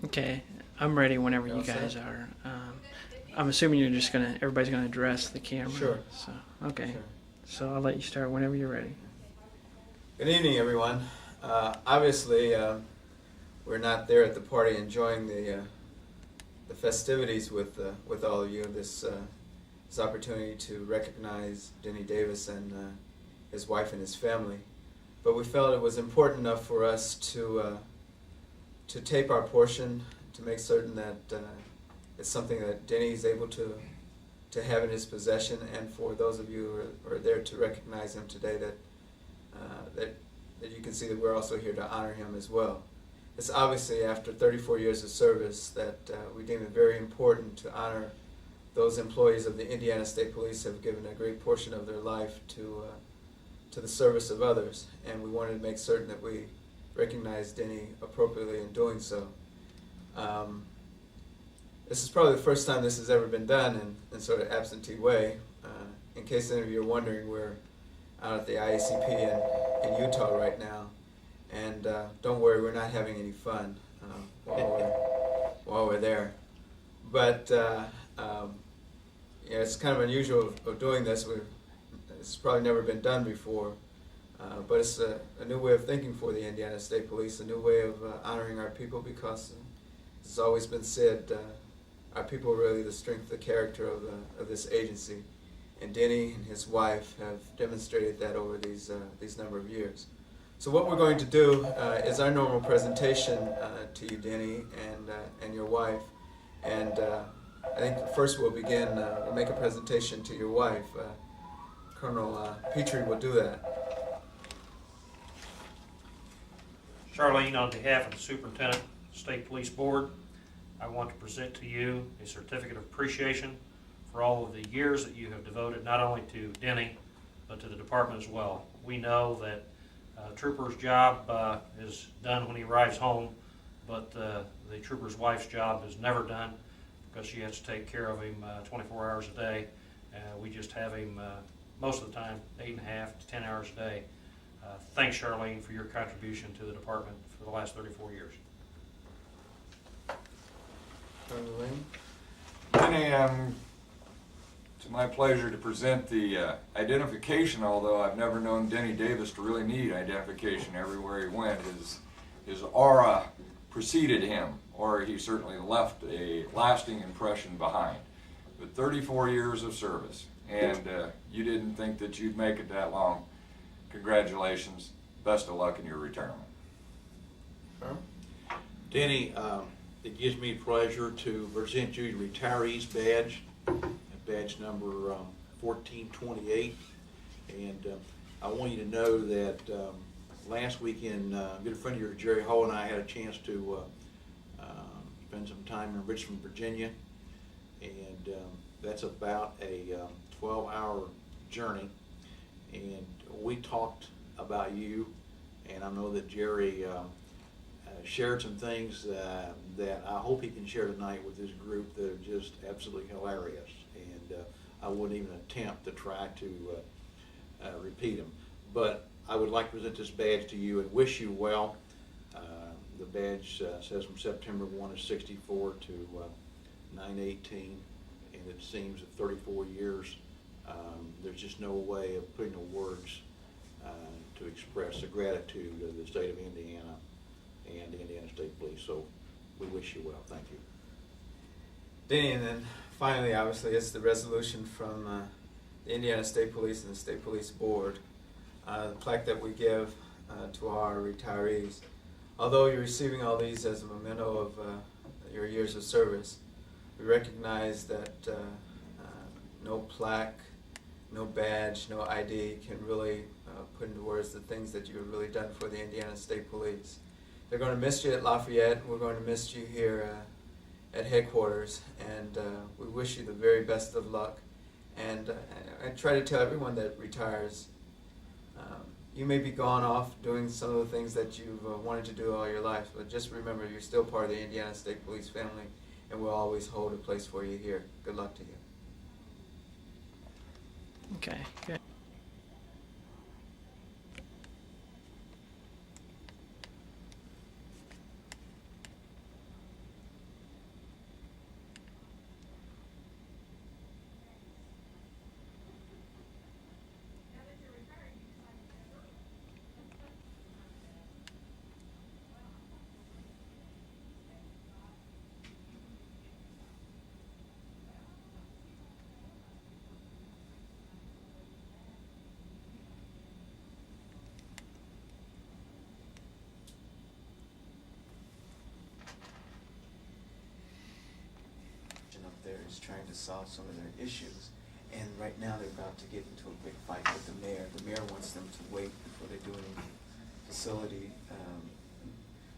Okay, I'm ready whenever You you all set? guys are. I'm assuming you're just everybody's gonna address the camera. Sure. So, okay. Sure. So I'll let you start whenever you're ready. Good evening, everyone. Obviously, we're not there at the party enjoying the festivities with all of you. This opportunity to recognize Denny Davis and his wife and his family, but we felt it was important enough for us to tape our portion to make certain that it's something that Denny is able to have in his possession, and for those of you who are there to recognize him today, that you can see that we're also here to honor him as well. It's obviously after 34 years of service that we deem it very important to honor those employees of the Indiana State Police who have given a great portion of their life to the service of others, and we wanted to make certain that we recognize Denny appropriately in doing so. This is probably the first time this has ever been done in sort of absentee way. In case any of you are wondering, we're out at the IACP in Utah right now, and don't worry, we're not having any fun while we're there. But it's kind of unusual of doing this. It's probably never been done before, but it's a new way of thinking for the Indiana State Police, a new way of honoring our people, because it's always been said, our people are really the strength of the character of this agency, and Denny and his wife have demonstrated that over these number of years. So what we're going to do is our normal presentation to you, Denny, and your wife, and I think first we'll begin. We'll make a presentation to your wife. Colonel Petrie will do that. Charlene, on behalf of the Superintendent State Police Board, I want to present to you a certificate of appreciation for all of the years that you have devoted not only to Denny, but to the department as well. We know that trooper's job is done when he arrives home, but the trooper's wife's job is never done because she has to take care of him 24 hours a day. We just have him most of the time 8.5 to 10 hours a day. Thanks, Charlene, for your contribution to the department for the last 34 years. Colonel Lane. Denny, it's my pleasure to present the identification, although I've never known Denny Davis to really need identification everywhere he went. His aura preceded him, or he certainly left a lasting impression behind. But 34 years of service, and you didn't think that you'd make it that long. Congratulations. Best of luck in your retirement. Denny, it gives me pleasure to present you your retiree's badge, badge number 1428. And I want you to know that last weekend, a good friend of yours, Jerry Hall, and I had a chance to spend some time in Richmond, Virginia. And that's about a 12-hour journey. And we talked about you, and I know that Jerry shared some things that I hope he can share tonight with this group that are just absolutely hilarious, and I wouldn't even attempt to try to repeat them. But I would like to present this badge to you and wish you well. The badge says from September 1 of 64 to 9/18, and it seems that 34 years, there's just no way of putting the words to express the gratitude of the state of Indiana and the Indiana State Police. So we wish you well. Thank you. Denny, and then finally, obviously, it's the resolution from the Indiana State Police and the State Police Board, the plaque that we give to our retirees. Although you're receiving all these as a memento of your years of service, we recognize that no plaque, no badge, no ID can really put into words the things that you've really done for the Indiana State Police. They're going to miss you at Lafayette. We're going to miss you here at headquarters, and we wish you the very best of luck. And I try to tell everyone that retires, you may be gone off doing some of the things that you've wanted to do all your life, but just remember you're still part of the Indiana State Police family, and we'll always hold a place for you here. Good luck to you. Okay, good. there is trying to solve some of their issues. And right now they're about to get into a big fight with the mayor. The mayor wants them to wait before they do any facility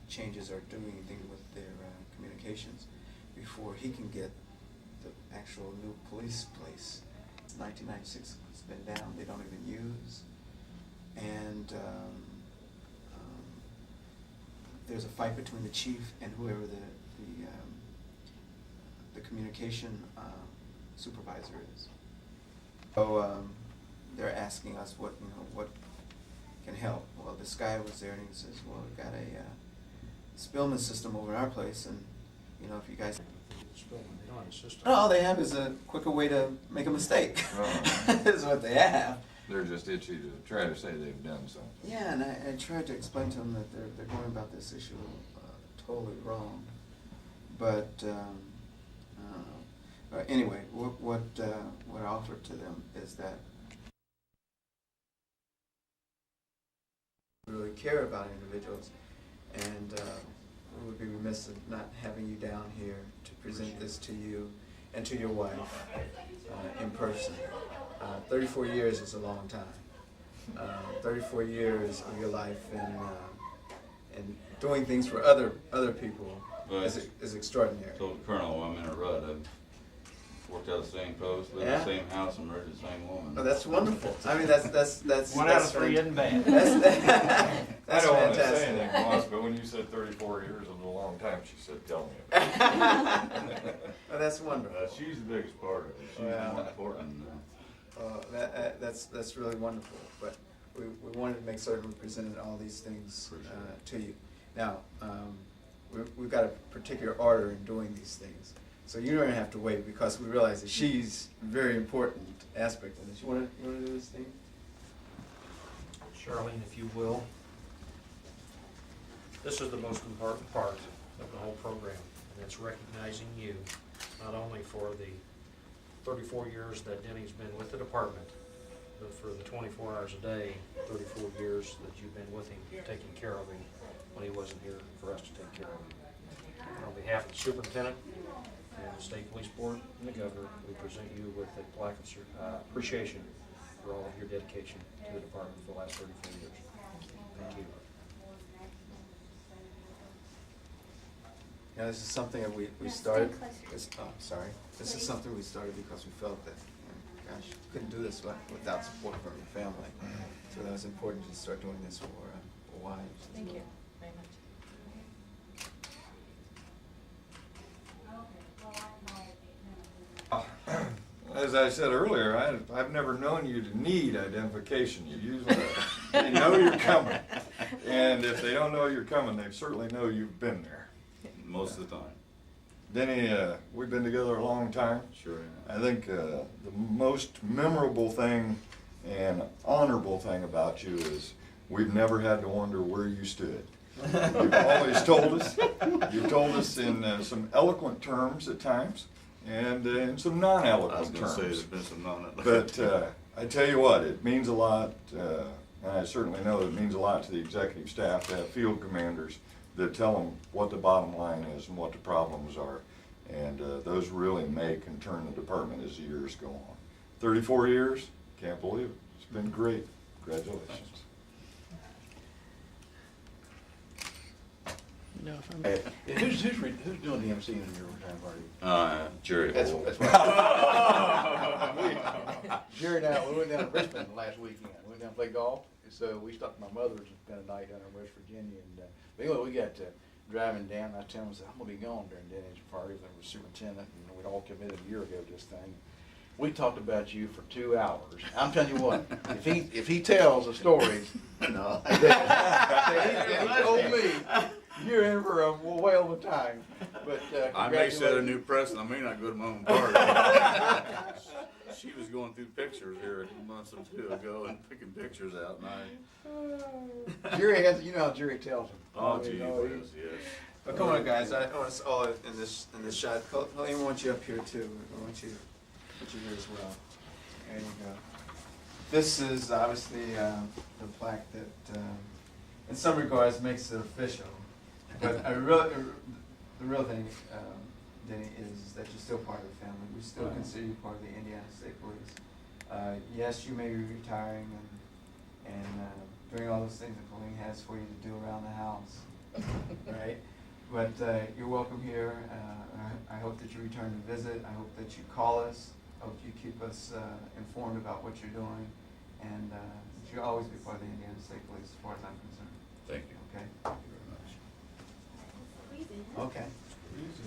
changes or do anything with their communications before he can get the actual new police place. 1996 has been down, they don't even use. And there's a fight between the chief and whoever the communication supervisor is. So they're asking us what can help. Well, this guy was there and he says, well, we've got a Spillman system over in our place, and if you guys. Spillman, they don't have a system. All they have is a quicker way to make a mistake. Is what they have. They're just itchy to try to say they've done something. Yeah, and I tried to explain to them that they're going about this issue totally wrong. But I don't know. Anyway, what I offered to them is that we really care about individuals, and we would be remiss in not having you down here to present this to you and to your wife in person. 34 years is a long time. 34 years of your life and doing things for other people is extraordinary. I told the colonel I'm in a rut. I've worked out the same post, lived in the same house, and married the same woman. Oh, that's wonderful. I mean, that's One out of three isn't bad. That's I don't want to say fantastic. anything, boss, but when you said 34 years is a long time, she said, tell me about it. Oh, that's wonderful. She's the biggest part of it. She's more important. That's really wonderful. But we wanted to make certain we presented all these things to you. Now, we've got a particular order in doing these things. So you're going to have to wait because we realize that she's a very important aspect of this. You want to do this thing? Charlene, if you will. This is the most important part of the whole program, and it's recognizing you, not only for the 34 years that Denny's been with the department, but for the 24 hours a day, 34 years that you've been with him, taking care of him when he wasn't here for us to take care of him. On behalf of the superintendent and the state police board and the governor, we present you with a plaque of appreciation for all of your dedication to the department for the last 34 years. Thank you. This is something that we started. This is something we started because we felt that, gosh, you couldn't do this without support from your family. So that was important to start doing this for wives. Thank you very much. As I said earlier, I've never known you to need identification. You usually they know you're coming, and if they don't know you're coming, they certainly know you've been there. Most of the time. Denny, we've been together a long time. Sure. I think the most memorable thing and honorable thing about you is we've never had to wonder where you stood. You've always told us. You've told us in some eloquent terms at times, and in some I was non-eloquent going to say terms. there's been some But I tell you what, it means a lot, and I certainly know it means a lot to the executive staff to have field commanders that tell them what the bottom line is and what the problems are. And those really make and turn the department as the years go on. 34 years, can't believe it. It's been great. Congratulations. No, if I'm, Who's doing the MC in your retirement party? Jerry. That's Hole. right. Jerry and I, we went down to Richmond last weekend. We went down to play golf. So we stopped at my mother's and spent a night down in West Virginia. And but anyway, we got driving down. I tell him, I said, I'm going to be gone during Denny's party. There was superintendent, and we'd all committed a year ago to this thing. We talked about you for 2 hours. I'm telling you what, if he tells the stories No. that he told me, you're in for a whale of a time. But I may set a new precedent. I may not go to my own party. She was going through pictures here a month or two ago and picking pictures out, and Jerry has, you know how Jerry tells him. gee You know, whiz, yes. But come on, guys! I want us all in this shot. I want you up here too. I want you here as well. There you go. This is obviously the plaque that, in some regards, makes it official. But the real thing, Denny, is that you're still part of the family. We still Right. consider you part of the Indiana State Police. Yes, you may be retiring and doing all those things that Colleen has for you to do around the house, right? But you're welcome here. I hope that you return to visit. I hope that you call us. I hope you keep us informed about what you're doing, and that you'll always be part of the Indiana State Police, as far as I'm concerned. Thank you. Okay. Thank you very much. Okay. Easy.